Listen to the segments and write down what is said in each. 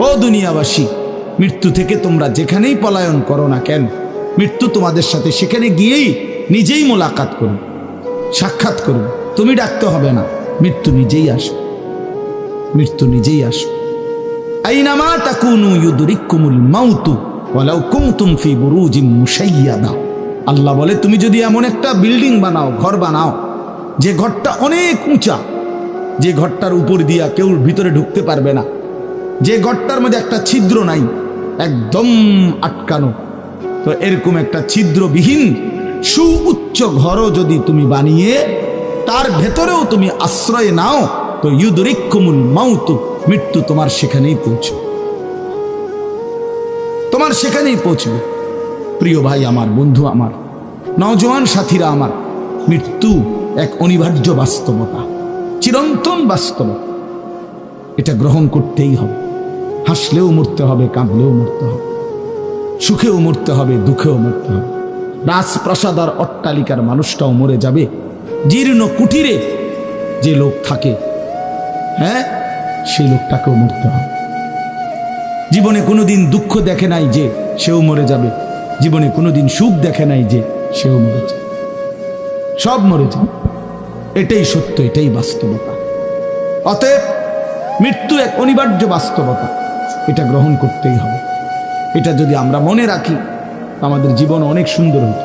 ও দুনিয়াবাসী, মৃত্যু থেকে তোমরা যেখানেই পলায়ন করো না কেন, মৃত্যু তোমাদের সাথে সেখানে গিয়েই নিজেই মোলাকাত করবে, সাক্ষাৎ করবে। তুমি ডাকতে হবে না, মৃত্যু নিজেই আসে, মৃত্যু নিজেই আসে। আইনামা তাকুনু ইউদরিকুমুল মাউতু ওয়ালাউ কুনতুম ফি বুরুজিম মুশাইয়াদা। আল্লাহ বলে, তুমি যদি এমন একটা বিল্ডিং বানাও, ঘর বানাও, যে ঘরটা অনেক উঁচা, যে ঘরটার উপর দিয়া কেউ ভিতরে ঢুকতে পারবে না, যে ঘরটার মধ্যে একটা ছিদ্র নাই, একদম আটকানো, তো এরকম একটা ছিদ্রবিহীন সুউচ্চ ঘরও যদি তুমি বানিয়ে তার ভেতরেও তুমি আশ্রয় নাও, তো ইউদরিকুমুল মাউতু, মৃত্যু তোমার সেখানেই পৌঁছবে, তোমার সেখানেই পৌঁছবে। প্রিয় ভাই আমার, বন্ধু আমার, নওজোয়ান সাথীরা আমার, মৃত্যু এক অনিবার্য বাস্তবতা, চিরন্তন বাস্তবতা। এটা গ্রহণ করতেই হবে। হাসলেও মরতে হবে, কাঁদলেও মরতে হবে, সুখেও মরতে হবে, দুঃখেও মরতে হবে। রাজপ্রাসাদ আর অট্টালিকার মানুষটাও মরে যাবে, জীর্ণ কুটিরে যে লোক থাকে, হ্যাঁ, সেই লোকটাকেও মরতে হবে। জীবনে কোনোদিন দুঃখ দেখে নাই যে সেও মরে যাবে, জীবনে কোনোদিন সুখ দেখে নাই যে সেও মরে যাবে, সব মরে যাবে। এটাই সত্য, এটাই বাস্তবতা। অতএব মৃত্যু এক অনিবার্য বাস্তবতা, এটা গ্রহণ করতেই হবে। এটা যদি আমরা মনে রাখি, আমাদের জীবন অনেক সুন্দর হইত,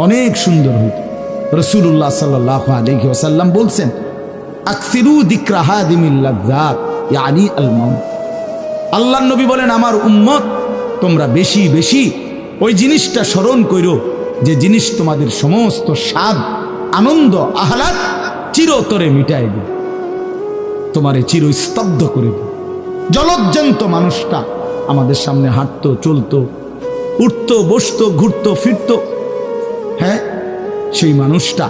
অনেক সুন্দর হইত। রাসূলুল্লাহ সাল্লাল্লাহু আলাইহি ওয়াসাল্লাম বলছেন, আকসিরু যিকরা হাদিমিল লাযযাত ইয়ানি আল মাউত। আল্লাহর নবী বলেন, আমার উম্মত, তোমরা বেশি বেশি ওই জিনিসটা স্মরণ করো যে জিনিস তোমাদের সমস্ত স্বাদ, আনন্দ, আহ্লাদ চিরতরে মিটাই দেবে, তোমারে চিরস্তব্ধ করে দেবে। জলজ্জান্ত মানুষটা আমাদের সামনে হাঁটতো, চলতো, উঠতো, বসতো, ঘুরতো, ফিরতো, হ্যাঁ, সেই মানুষটা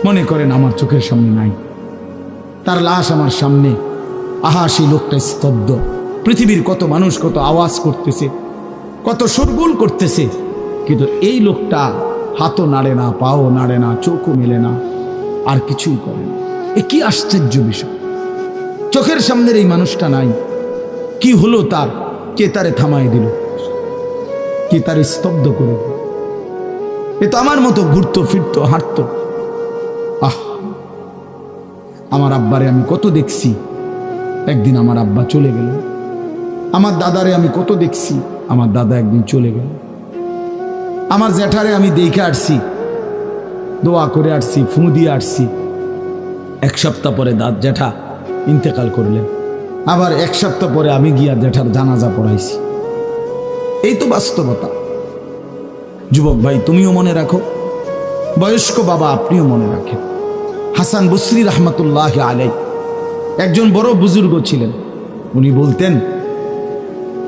মনে করেন আমার চোখের সামনে নাই, তার লাশ আমার সামনে, আহা সেই লোকটা স্তব্ধ। পৃথিবীর কত মানুষ কত আওয়াজ করতেছে, কত শোরগোল করতেছে, কিন্তু এই লোকটা হাতও নাড়ে না, পাও নাড়ে না, চোখও মেলে না, আর কিছুই করে না। এ কি আশ্চর্য বিষয়! চোখের সামনের এই মানুষটা নাই, কি হলো তার? কে তারে থামাই দিল? কে তারে স্তব্ধ করে দিল? এ তো আমার মতো ঘুরতো, ফিরতো, হাঁটতো। আহ, আমার আব্বারে আমি কত দেখছি, একদিন আমার আব্বা চলে গেল। আমার দাদারে আমি কত দেখছি, আমার দাদা একদিন চলে গেল। আমার জ্যাঠারে আমি দেখে আসছি, দোয়া করে আসছি, ফুঁ দিয়ে আসছি। এক সপ্তাহ পরে জ্যাঠা ইন্তেকাল করলেন, আবার এক সপ্তাহ পরে আমি গিয়া জ্যাঠার জানাজা পড়াইছি। এই তো বাস্তবতা। যুবক ভাই, তুমিও মনে রাখো, বয়স্ক বাবা আপনিও মনে রাখেন। হাসান বসরি রহমতুল্লাহ আলাইহি একজন বড় বুজুর্গ ছিলেন। উনি বলতেন,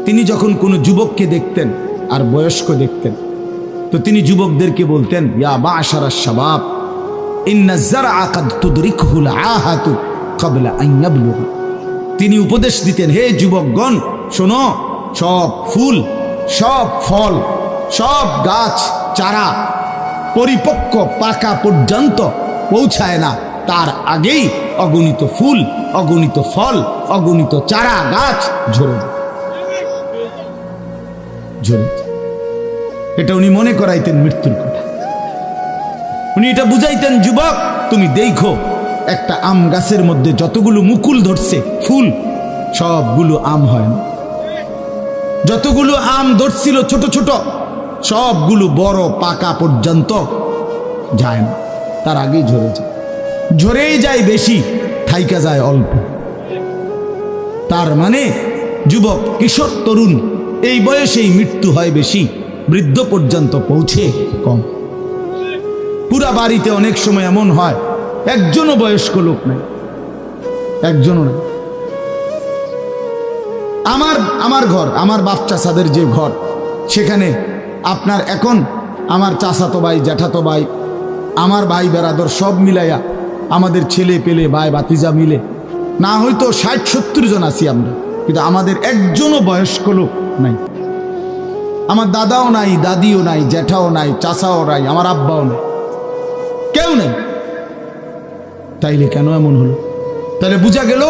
তিনি যখন কোনো যুবককে দেখতেন আর বয়স্ক দেখতেন, তো তিনি যুবকদেরকে বলতেন, ইয়া মা'শারাশ শাবাব ইন্না যারআ কাদ তুদরিকুহুল আহাতু ক্বাবলা আন ইয়াবলুগা। তিনি উপদেশ দিতেন, হে যুবকগণ শোনো, সব ফুল, সব ফল, সব গাছ চারা পরিপক্ক পাকা পর্যন্ত পৌঁছায় না, তার আগেই অগণিত ফুল, অগণিত ফল, অগণিত চারা গাছ ঝরে ঝরে। এটা উনি মনে করাইতেন মৃত্যুর কথা। উনি এটা বুঝাইতেন, যুবক তুমি দেখো, একটা আম গাছের মধ্যে যতগুলো মুকুল ধরছে ফুল, সবগুলো আম হয় না। যতগুলো আম ধরছিল ছোট ছোট, সবগুলো বড় পাকা পর্যন্ত যায় না, তার আগেই ঝরে যায়। ঝরেই যায় বেশি, থাইকা যায় অল্প। তার মানে যুবক, কিশোর, তরুণ এই বয়সেই মৃত্যু হয় বেশি, বৃদ্ধ পর্যন্ত পৌঁছে কম। পুরা বাড়িতে অনেক সময় এমন হয়, একজনও বয়স্ক লোক নাই, একজনও নাই। আমার ঘর, আমার বাপ চাচাদের যে ঘর, সেখানে আপনার এখন আমার চাচাতো ভাই, জ্যাঠাতো ভাই, আমার ভাই বেরাদর সব মিলাইয়া আমাদের ছেলে পেলে, ভাই ভাতিজা মিলে না হয়তো 60-70 জন আছি আমরা, কিন্তু আমাদের একজনও বয়স্ক লোক নাই। আমার দাদাও নাই, দাদিও নাই, জ্যাঠাও নাই, চাচাও নাই, আমার আব্বাও নাই, কেউ নেই। তাইলে কেন এমন হলো? তাহলে বোঝা গেল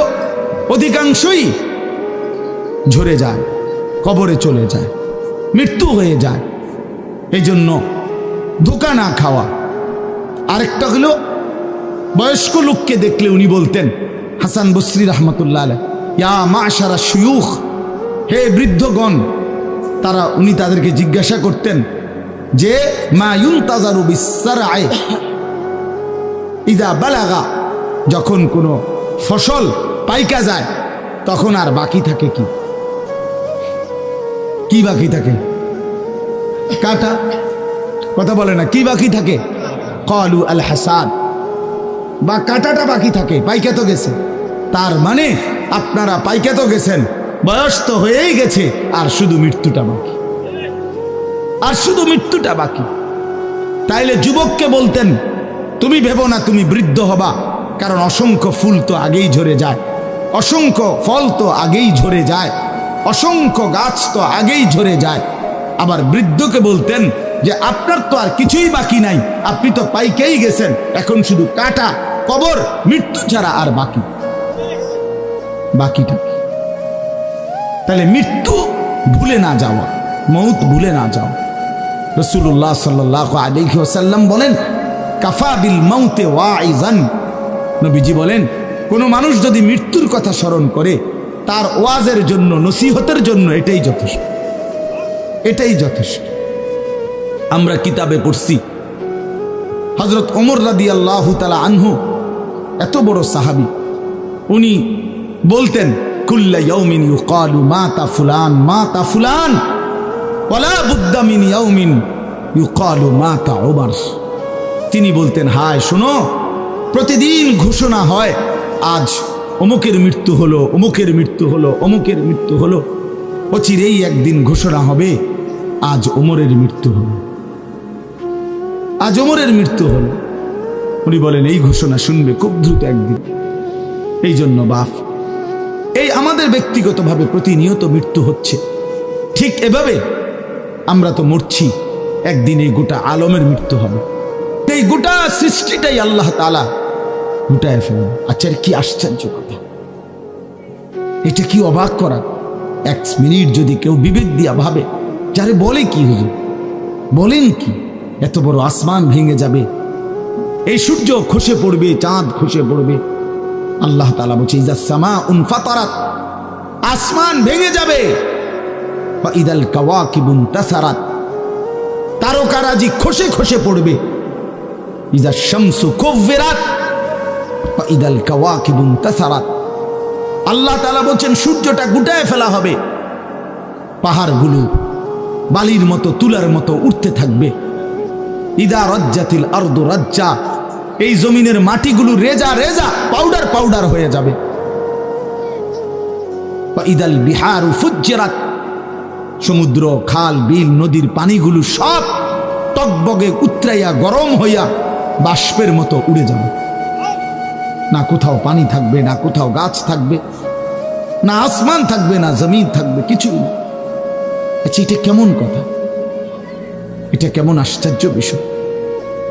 অধিকাংশই ঝরে যায়, কবরে চলে যায়, মৃত্যু হয়ে যায়। এই জন্য ধোঁকা না খাওয়া। আরেকটা হলো, বয়স্ক লোককে দেখলে উনি বলতেন, হাসান বসরি রহমতুল্লাহ আলাইহ, ইয়া মাশারা শুয়ুখ, হে বৃদ্ধগণ। উনি তাদেরকে জিজ্ঞাসা করতেন যে মা ইউনতাজারু বিসসারআই ইযা বালাগা, যখন কোনো ফসল পাইকা যায় তখন আর বাকি থাকে কি? কি বাকি থাকে? কাটা। কথা বলে না, কি বাকি থাকে? ক্বালু আল হাসাদ, বা কাটাটা বাকি থাকে, পাইকা তো গেছে। তার মানে আপনারা পাইকা তো গেছেন, বয়স তো হয়েই গেছে, আর শুধু মৃত্যুটা বাকি, আর শুধু মৃত্যুটা বাকি। তাইলে যুবককে বলতেন, তুমি ভেবো না তুমি বৃদ্ধ হবা, কারণ অসংখ্য ফুল তো আগেই ঝরে যায়, অসংখ্য ফল তো আগেই ঝরে যায়, অসংখ্য গাছ তো আগেই ঝরে যায়। আবার বৃদ্ধকে বলতেন যে আপনার তো আর কিছুই বাকি নাই, আপনি তো পাইকেই গেছেন, এখন শুধু কাটা, কবর, মৃত্যু ছাড়া আর বাকিটা কি? তাহলে মৃত্যু ভুলে না যাওয়া, মউত ভুলে না যাওয়া। রাসূলুল্লাহ সাল্লাল্লাহু আলাইহি ওয়াসাল্লাম বলেন, কাফা বিল মাউতে ওয়াইজান। নবীজি বলেন, কোনো মানুষ যদি মৃত্যুর কথা স্মরণ করে, তার ওয়াজের জন্য, নসিহতের জন্য এটাই যথেষ্ট, এটাই যথেষ্ট। আমরা কিতাবে পড়ছি, হযরত ওমর রাদিয়াল্লাহু তাআলা আনহু, এত বড় সাহাবী, উনি বলতেন, কুল্লা ইয়াউমিন ইউকালু মাতা ফুলান মাতা ফুলান ওয়ালা বুদ্দা মিন ইয়াউমিন ইউকালু মাতা ওমর। তিনি বলতেন, হায় শোনো, প্রতিদিন ঘোষণা হয় আজ অমুকের মৃত্যু হলো, অমুকের মৃত্যু হলো, অমুকের মৃত্যু হলো। অচিরেই একদিন ঘোষণা হবে আজ ওমরের মৃত্যু হলো, আজ ওমরের মৃত্যু হলো। উনি বলেন, এই ঘোষণা শুনবে খুব দ্রুত একদিন। এই জন্য বাপ, এই আমাদের ব্যক্তিগতভাবে প্রতিনিয়ত মৃত্যু হচ্ছে, ঠিক এভাবে আমরা তো মরছি, একদিন এই গোটা আলমের মৃত্যু হবে। এই গোটা সৃষ্টিটাই আল্লাহ তাআলা গুটায় ফেলেন। আচ্ছা, কি আশ্চর্য কথা, এটা কি অবাক করা। এক মিনিট যদি কেউ বিবেক দিয়া ভাবে, যারে বলে কি হুজুর, বলেন কি, এত বড় আসমান ভেঙে যাবে, এই সূর্য খসে পড়বে, চাঁদ খসে পড়বে। আল্লাহ তাআলা বলছে, ইযা সামাউন ফাতারাত, আসমান ভেঙে যাবে, ওয়া ইদাল কাওয়াকিবুন তাসারাত, তারকারাজি খসে খসে পড়বে, ইযা শামসু কুব্বিরাত ওয়া ইদাল কাওয়াকিবুন তাসারাত। আল্লাহ তাআলা বলছেন, সূর্যটা গুটায় ফেলা হবে, পাহাড়গুলো বালির মতো, তুলার মতো উঠতে থাকবে। ইদা রাজ্জাতিল আরদু রাজ্জা, এই জমিনের মাটিগুলো রেজা রেজা, পাউডার পাউডার হয়ে যাবে। ওয়া ইদাল বিহারু ফুজ্জিরাত, সমুদ্র, খাল, বিল, নদীর পানিগুলো সব টকবগে উতরাইয়া গরম হইয়া বাষ্পের মতো উড়ে যাবে। না কোথাও পানি থাকবে, না কোথাও গাছ থাকবে, না আসমান থাকবে, না জমিন থাকবে, কিছুই না। আচ্ছা, এটা কেমন কথা, এটা কেমন আশ্চর্য বিষয়।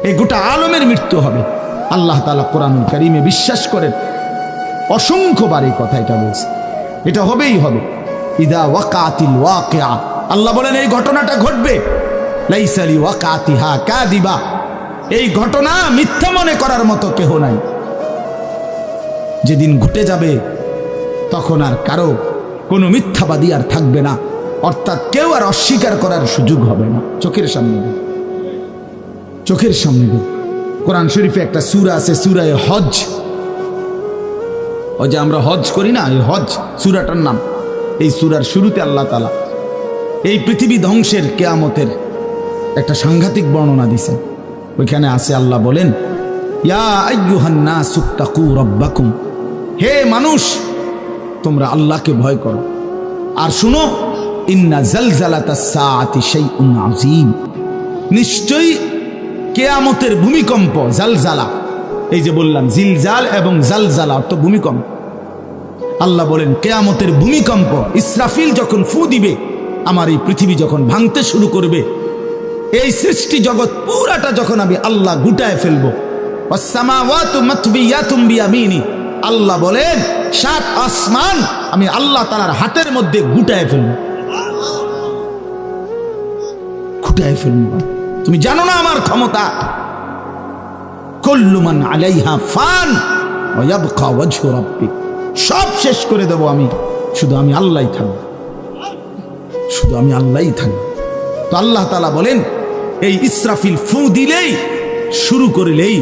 এই গোটা আলমের মৃত্যু হবে। আল্লাহ তাআলা কোরআনুল কারীমে বিশ্বাস করেন, অসংখ্যবার এই কথা এটা বলছে, এটা হবেই হবে। ইদা ওয়াকাতিল ওয়াকিআ, আল্লাহ বলেন এই ঘটনাটা ঘটবে। লাইসা লি ওয়াকাতিহা কাযিবা, এই ঘটনা মিথ্যা মনে করার মতো কেহ নাই। যেদিন ঘটে যাবে তখন আর কারো কোনো মিথ্যাবাদী আর থাকবে না, অর্থাৎ কেউ আর অস্বীকার করার সুযোগ হবে না। চোখের সামনে দিন, চোখের সামনে দিন। কোরআন শরীফে একটা সূরা আছে, সূরা হজ। ওই যে আমরা হজ করি না, এই হজ সূরাটার নাম। এই সূরার শুরুতে আল্লাহ তাআলা এই পৃথিবী ধ্বংসের, কিয়ামতের একটা সাংঘাতিক বর্ণনা দিয়েছেন। ওইখানে আছে, আল্লাহ বলেন, ইয়া আইয়ুহান নাসু তাকু রাব্বাকুম, হে মানুষ তোমরা আল্লাহকে ভয় করো। আর শুনো, ইন্না জালজালাতাস সাআতি শাইউন আযীম, নিশ্চয়ই কিয়ামতের ভূমিকম্প, জালজালা, এই যে বললাম জিলজাল এবং জালজালা অর্থ ভূমিকম্প। আল্লাহ বলেন কিয়ামতের ভূমিকম্প, ইসরাফিল যখন ফু দিবে, আমার এই পৃথিবী যখন ভাঙতে শুরু করবে, এই সৃষ্টি জগৎ পুরাটা যখন আমি আল্লাহ গুটায় ফেলবো, ওয়াস সামাওয়াতু মাতবিয়াতুম বিয়ামিনি, আল্লাহ বলেন 7 আসমান আমি আল্লাহ তাআলার হাতের মধ্যে গুটায় ফেলব। গুটায় ফেলব। তুমি জানো না আমার ক্ষমতা। কুল্লু মান আলাইহা ফান ওয়া ইয়াবকা ওয়াজহু রাব্বিক, সব শেষ করে দেব আমি, শুধু আমি আল্লাহই থাকব, শুধু আমি আল্লাহই থাকব। তো আল্লাহ তাআলা বলেন এই ইসরাফিল ফু দিলেই, শুরু করলেই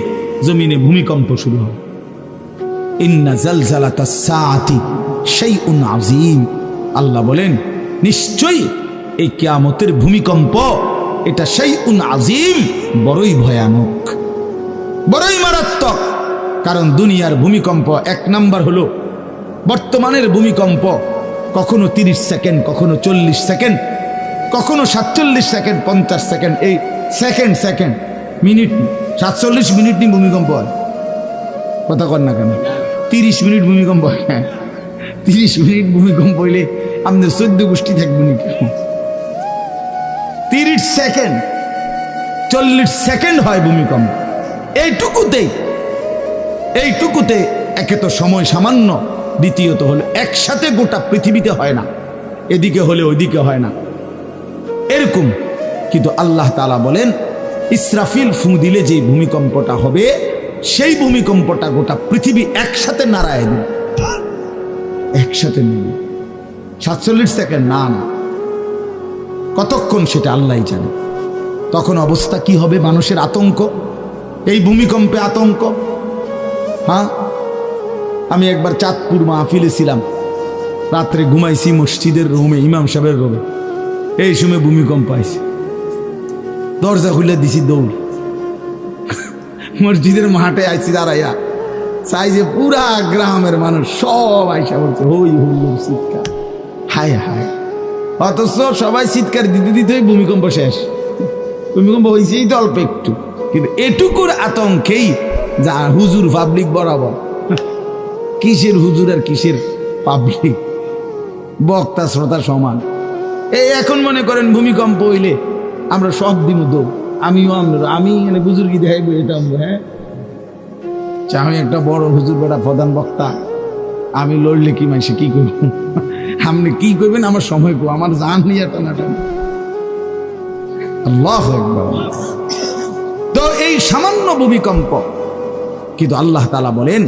জমিনে ভূমিকম্প শুরু হবে। ইন্না জালজালাতাস সাআতি শাইউন আযীম, আল্লাহ বলেন নিশ্চয়ই এই কিয়ামতের ভূমিকম্প এটা শাইউন আযীম, বড়ই ভয়ানক, বড়ই মারাত্মক। কারণ দুনিয়ার ভূমিকম্প 1 নাম্বার হলো বর্তমানের ভূমিকম্প কখনো 30 সেকেন্ড, কখনো 40 সেকেন্ড, কখনো 47 সেকেন্ড, 50 সেকেন্ড, এই সেকেন্ড সেকেন্ড মিনিট 47 মিনিট নি ভূমিকম্প হয়। কথা কর না কেন? 30 মিনিট ভূমিকম্প হয়। 30 মিনিট ভূমিকম্প হইলে আমাদের 14 গোষ্ঠী থাকবে নাকি? 30 সেকেন্ড 40 সেকেন্ড হয় ভূমিকম্প। এইটুকুতে একে তো সময় সামান্য, দ্বিতীয়ত হলো একসাথে গোটা পৃথিবীতে হয় না, এদিকে হলে ওইদিকে হয় না এরকম। কিন্তু আল্লাহ তাআলা বলেন ইসরাফিল ফু দিলে যে ভূমিকম্পটা হবে, সেই ভূমিকম্পটা গোটা পৃথিবী একসাথে নাড়ায় দেবে, একসাথে নিয়ে 47 সেকেন্ড না, কতক্ষণ সেটা আল্লাহই জানে। তখন অবস্থা কি হবে? মানুষের আতঙ্ক, এই ভূমিকম্পে আতঙ্ক। হ্যাঁ, আমি একবার চাঁদপুর মাহফিলে ছিলাম, রাত্রে ঘুমাইছি মসজিদের রুমে, ইমাম সাহেবের রুমে। এই সময় ভূমিকম্প আইছে, দরজা খুলে দিছি দৌড়, মসজিদের মাঠে আইছি দাঁড়াইয়া, চাই যে পুরা গ্রামের মানুষ সব আইসা বলছে হই হুল্লোড় চিৎকার, হায় হায়। অথচ সবাই চিৎকার দিতে দিতে ভূমিকম্প শেষ। ভূমিকম্প হয়েছেই তো অল্প একটু, কিন্তু এটুকুর আতঙ্কেই যা হুজুর পাবলিক বরাবর। কিসের হুজুর আর কিসের পাবলিক, বক্তা শ্রোতা সমান। এই এখন মনে করেন ভূমিকম্প হইলে আমরা সব দিন দৌড়, আমিও আমি এখানে বুজুর্গি দেখাইব এটা। হ্যাঁ, আমি একটা বড় হুজুর, বড় প্রধান বক্তা, আমি লড়লে কি মাইসে কি করব? আপনি কি করবেন? আমার সময় কো, আমার জান নিয়ে টানাটানি। আল্লাহু আকবার। তো এই সামান্য ভূমিকম্প, কিন্তু আল্লাহ তাআলা বলেন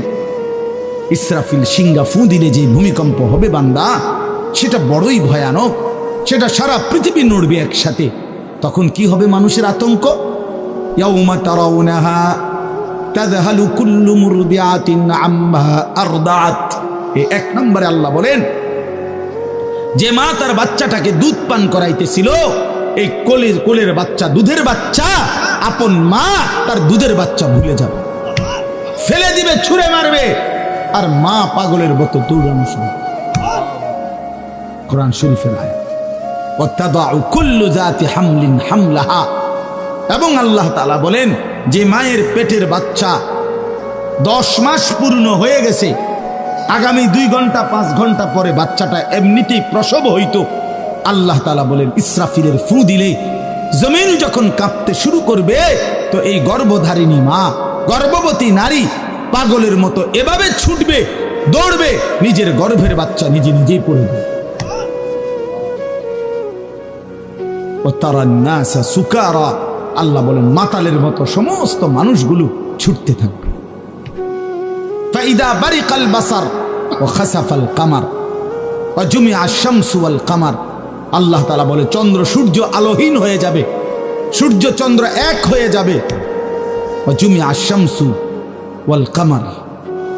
ইসরাফিল সিংহা ফু দিলে যে ভূমিকম্প হবে বান্দা, সেটা বড়ই ভয়ানক, সেটা সারা পৃথিবী নড়বে একসাথে। তখন কি হবে? মানুষের আতঙ্ক। ইয়াউমা তারাউনাহা তাযহালু কুল্লু মুরদিআতিন আম্মা আরদাআত। এই 1 নম্বরে আল্লাহ বলেন যে মা তার বাচ্চাটাকে দুধ পান করাইতেছিল, এই কোলের বাচ্চা, দুধের বাচ্চা, আপন মা তার দুধের বাচ্চা ভুলে যাবে, ফেলে দিবে, ছুঁড়ে মারবে, আর মা পাগলের মতো দৌড়ানো শুরু। কোরআন শরীফের আয়াত। ওয়াতাদাউ কুল্লু যাতি হামলিন হামলাহা। এবং আল্লাহ তাআলা বলেন যে মায়ের পেটের বাচ্চা 10 মাস পূর্ণ হয়ে গেছে, আগামী 2 ঘন্টা 5 ঘন্টা পরে বাচ্চাটা এমনিতেই প্রসব হইতো। আল্লাহ তাআলা বলেন ইসরাফিলের ফু দিলে জমিন যখন কাঁপতে শুরু করবে, তো এই গর্ভধারিণী মা, গর্ভবতী নারী পাগলের মতো এভাবে ছুটবে, দৌড়বে, নিজের গর্ভের বাচ্চা নিজে নিজেই পড়ে যাবে। ওয়াতারান্নাসা সুকারা, আল্লাহ বলেন মাতালের মতো সমস্ত মানুষগুলো ছুটতে থাকবে। ফাইদা বারিকাল বাসার ওয়া খাসাফাল কামার ওয়া জুমিআ আশ-শামসু ওয়াল কামার। আল্লাহ তাআলা বলে চন্দ্র সূর্য আলোহীন হয়ে যাবে, সূর্য চন্দ্র এক হয়ে যাবে। ওয়া জুমিআ আশ-শামসু ওয়াল কামার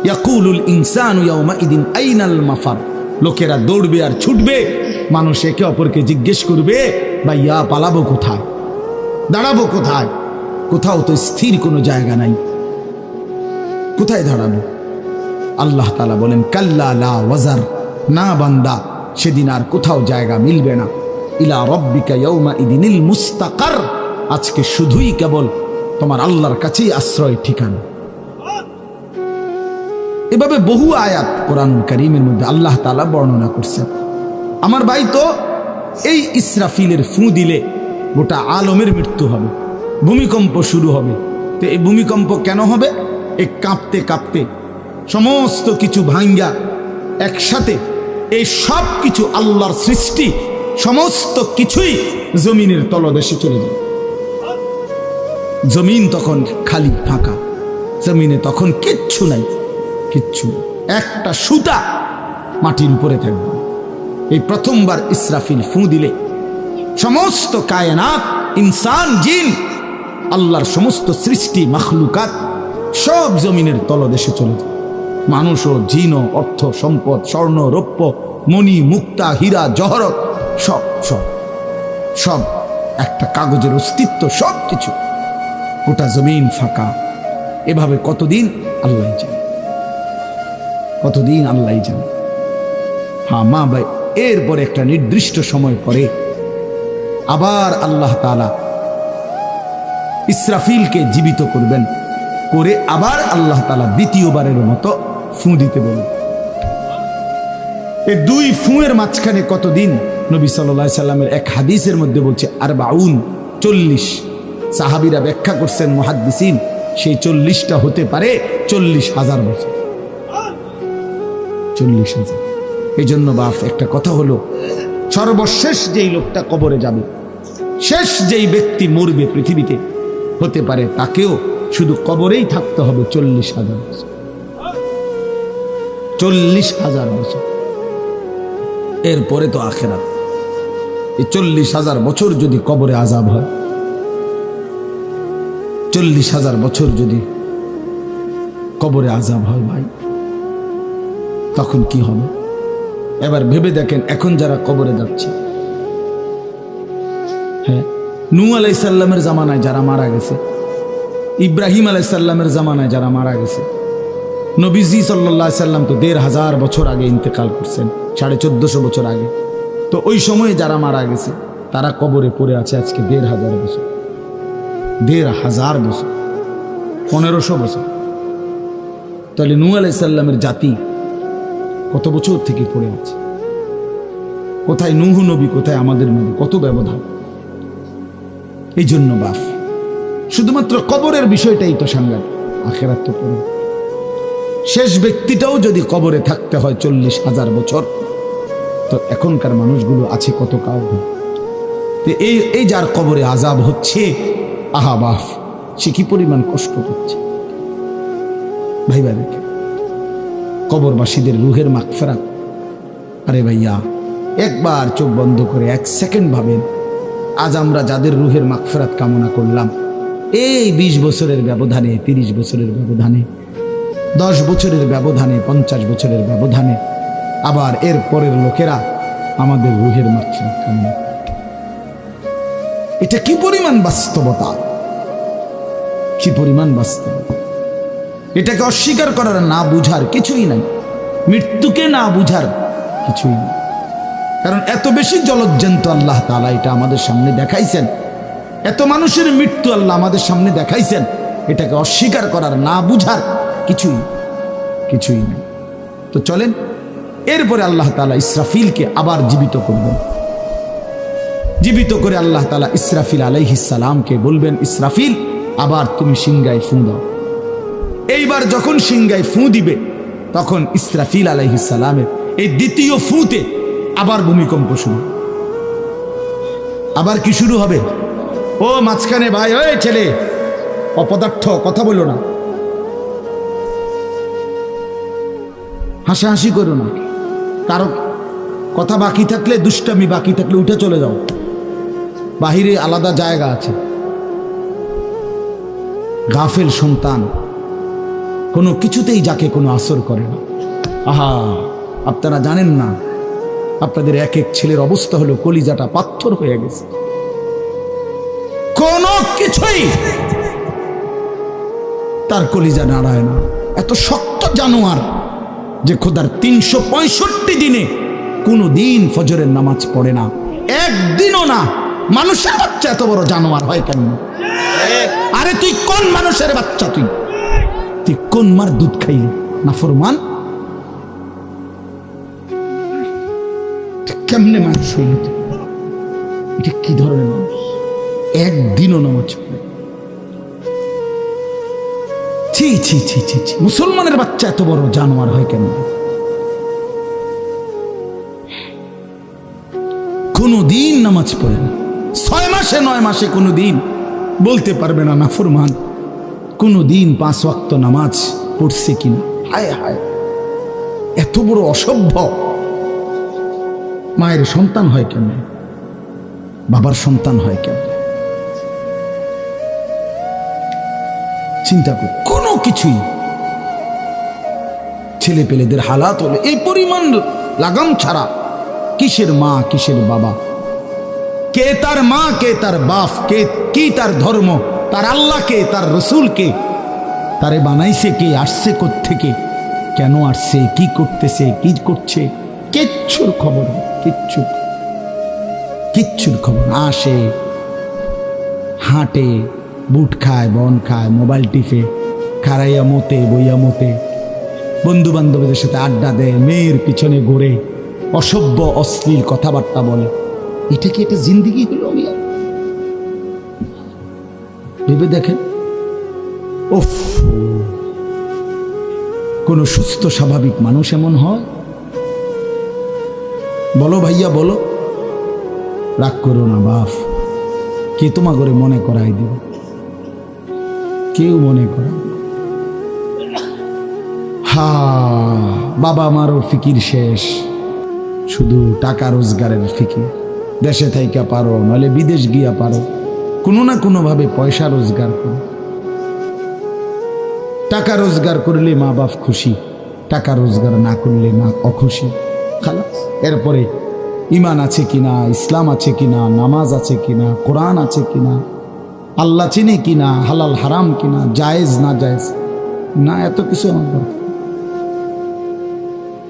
ইয়াকুলুল ইনসানু ইয়াওমাইদিন আইনাল মাফার। লোকেরা দৌড়বে আর ছুটবে, মানুষ একে অপরকে জিজ্ঞেস করবে ভাইয়া পালাবো কোথায়, দাঁড়াবো কোথায়? কোথাও তো স্থির কোনো জায়গা নাই, কোথায় দাঁড়াবো? আল্লাহ তাআলা বলেন কাল্লা লা ওয়াজার, না বান্দা, সেদিন আর কোথাও জায়গা মিলবে না। ইলা রাব্বিকা ইয়াওমাইদিনিল মুস্তাকার, আজকে শুধুই কেবল তোমার আল্লাহর কাছেই আশ্রয় ঠিকানা। এভাবে বহু আয়াত কোরআনুল কারীমের মধ্যে আল্লাহ তাআলা বর্ণনা করছেন। আমার ভাই, তো এই ইসরাফিলের ফু দিলে গোটা আলমের মৃত্যু হবে, ভূমিকম্প শুরু হবে। তো এই ভূমিকম্প কেন হবে? এই কাঁপতে কাঁপতে সমস্ত কিছু ভাঙ্গা একসাথে এই সব কিছু আল্লাহর সৃষ্টি সমস্ত কিছুই জমিনের তলদেশে চলে যায়। জমিন তখন খালি ফাঁকা, জমিনে তখন কিচ্ছু নাই, কিচ্ছু একটা সুতা মাটির উপরে থাকবে। এই প্রথমবার ইসরাফিল ফু দিলে সমস্ত কায়নাত, ইনসান, জিন, আল্লাহর সমস্ত সৃষ্টি মাখলুকাত সব জমিনের তলদেশে চলে যায়। মানুষও, জিনও, অর্থ সম্পদ, স্বর্ণ, রৌপ্য, মণি, মুক্তা, হীরা, জহরত সব সব সব একটা কাগজের অস্তিত্ব, সব কিছু, গোটা জমিন ফাঁকা। এভাবে কতদিন আল্লাহ জানে, কতদিন আল্লাহ জানে। হ্যাঁ মা ভাই, এরপরে একটা নির্দিষ্ট সময় পরে আবার আল্লাহ তাআলা ইসরাফিলকে জীবিত করবেন, করে আবার আল্লাহ তাআলা দ্বিতীয়বারের মতো ফু দিতে বলবেন। এই দুই ফুঁয়ের মাঝখানে কতদিন? নবী সাল্লাল্লাহু আলাইহি সাল্লামের এক হাদিসের মধ্যে বলছে 40। সাহাবীরা ব্যাখ্যা করছেন, মুহাদ্দিসিন, সেই 40টা হতে পারে 40,000 বছর। 40,000। এই জন্য বাপ একটা কথা হলো, সর্বশেষ যেই লোকটা কবরে যাবে, শেষ যেই ব্যক্তি মরবে পৃথিবীতে, হতে পারে তাকেও শুধু কবরেই থাকতে হবে 40,000 বছর। 40,000 বছর। এরপরে তো আখিরাত। এই 40,000 বছর যদি কবরে আযাব হয়, 40,000 বছর যদি কবরে আযাব হয় ভাই, তখন কি হবে? এবার ভেবে দেখেন, এখন যারা কবরে যাচ্ছে, হ্যাঁ, নূহ আলাইহিস সালামের জামানায় যারা মারা গেছে, ইব্রাহিম আলাইহিস সালামের জামানায় যারা মারা গেছে, নবীজি সাল্লাল্লাহু আলাইহি সাল্লাম তো 1,500 বছর আগে ইন্তেকাল করছেন, 1450 বছর আগে। তো ওই সময়ে যারা মারা গেছে তারা কবরে পড়ে আছে আজকে 1,500 বছর, 1,500 বছর, 1500 বছর। তাহলে নূহ আলাইহিস সালামের জাতি কত বছর থেকে পড়ে আছে? কোথায় নূহ নবী, কোথায় আমাদের নবী? কত ব্যবধান! এই জন্য বাপ, শুধুমাত্র কবরের বিষয়টাই তো সাংঘাতিক, আখিরাত তো পড়ে। শেষ ব্যক্তিটাও যদি কবরে থাকতে হয় 40,000 বছর, তো এখনকার মানুষগুলো আছে কত কাউ। এই যার কবরে আযাব হচ্ছে, আহা বাপ, সে কি পরিমাণ কষ্ট পাচ্ছে ভাই ভাই। কবরবাসীদের রুহের মাগফিরাত, আরে ভাইয়া একবার চোখ বন্ধ করে 1 সেকেন্ড ভাবেন, আজ আমরা যাদের রুহের মাগফিরাত কামনা করলাম, এই 20 বছরের ব্যবধানে, 30 বছরের ব্যবধানে, 10 বছরের ব্যবধানে, 50 বছরের ব্যবধানে আবার এর পরের লোকেরা আমাদের রুহের মাগফিরাত কামনা। এটা কি পরিমাণ বাস্তবতা, কি পরিমাণ বাস্তবতা! এটাকে অস্বীকার করার, না বুঝার কিছুই নাই, মৃত্যুকে না বুঝার কিছুই নেই। কারণ এত বেশি জলজ্জান্ত আল্লাহ তাআলা এটা আমাদের সামনে দেখাইছেন, এত মানুষের মৃত্যু আল্লাহ আমাদের সামনে দেখাইছেন, এটাকে অস্বীকার করার, না বুঝার কিছুই নেই। তো চলেন, এরপরে আল্লাহ তাআলা ইসরাফিলকে আবার জীবিত করবেন। জীবিত করে আল্লাহ তাআলা ইসরাফিল আলাইহিস সালামকে বলবেন, ইসরাফিল আবার তুমি সিংহায় ফু দাও। এইবার যখন সিংহায় ফু দিবে, তখন ইসরাফিল আলাইহিস সালামের এই দ্বিতীয় ফুতে আবার ভূমিকম্প শুরু। আবার কি শুরু হবে? ও মাঝখানে ভাই, ওই ছেলে অপদার্থ, কথা বলো না, হাসাহাসি করো না, কারো কথা বাকি থাকলে, দুষ্টামি বাকি থাকলে উঠে চলে যাও, বাহিরে আলাদা জায়গা আছে। গাফেল সন্তান কোনো কিছুতেই যাকে কোনো আসর করে না। আহা, আপনারা জানেন না, আপনাদের এক এক ছেলের অবস্থা হলো কলিজাটা পাথর হয়ে গেছে, কোনো কিছুই তার কলিজা নাড়ায় না। এত শক্ত জানোয়ার যে খোদার 365 দিনে কোনো দিন ফজরের নামাজ পড়ে না, একদিনও না। মানুষের বাচ্চা এত বড় জানোয়ার হয় কেন? আরে তুই কোন মানুষের বাচ্চা? তুই কোন মার দুধ খাইলি? নাফরমান, কেমনে মানুষ হইল? এটা কি ধরনের মানুষ? একদিনও নামাজ পড়ে। ছি ছি ছি ছি ছি, মুসলমানের বাচ্চা এত বড় জানোয়ার হয় কেন? কোনদিন নামাজ পড়ে না, 6 মাসে 9 মাসে কোনদিন বলতে পারবে না নাফরমান। কোনদিন 5 ওয়াক্ত নামাজ পড়ছে কিনা। হায় হায়, এত বড় অসভ্য। মায়ের সন্তান হয় কেন? বাবার সন্তান হয় কেন? চিন্তা কর। কোনো কিছুই ছেলে পেলেদের হালাত হলে এই পরিমাণ লাগাম ছাড়া, কিসের মা কিসের বাবা, কে তার মা কে তার বাপ, কে কি তার ধর্ম, তার আল্লাহ কে, তার রসুল কে, তারে বানাইছে কে, আসছে কোত্থেকে, কেন আসছে, কি করতেছে, কি করছে, কিচ্ছুর খবর, কিচ্ছুর খবর। আসে, হাঁটে, বুট খায়, বন খায়, মোবাইল টিপে, খারাইয়া মতে, বইয়া মতে, বন্ধু বান্ধবদের সাথে আড্ডা দেয়, মেয়ের পিছনে ঘুরে, অসভ্য অশ্লীল কথাবার্তা বলে। এটা কি একটা জিন্দিগি হলো? ভেবে দেখেন। উফ, কোন সুস্থ স্বাভাবিক মানুষ এমন হয়? বলো ভাইয়া বলো। রাগ করো না বাপ, কে তোমা করে মনে করাই দিব? কেউ মনে করাই। হা, বাবা আমারও ফিকির শেষ, শুধু টাকা রোজগারের ফিকির। দেশে থাইকা পারো, নাহলে বিদেশ গিয়া পারো, কোনো না কোনো ভাবে পয়সা রোজগার করো। টাকা রোজগার করলে মা বাপ খুশি, টাকা রোজগার না করলে না অখুশি। খালাস। এরপরে ইমান আছে কিনা, ইসলাম আছে কিনা, নামাজ আছে কিনা, কোরআন আছে কিনা, আল্লাহ চিনে কিনা, হালাল হারাম কিনা, জায়েজ না জায়েজ না, এত কিছু আমার দরকার।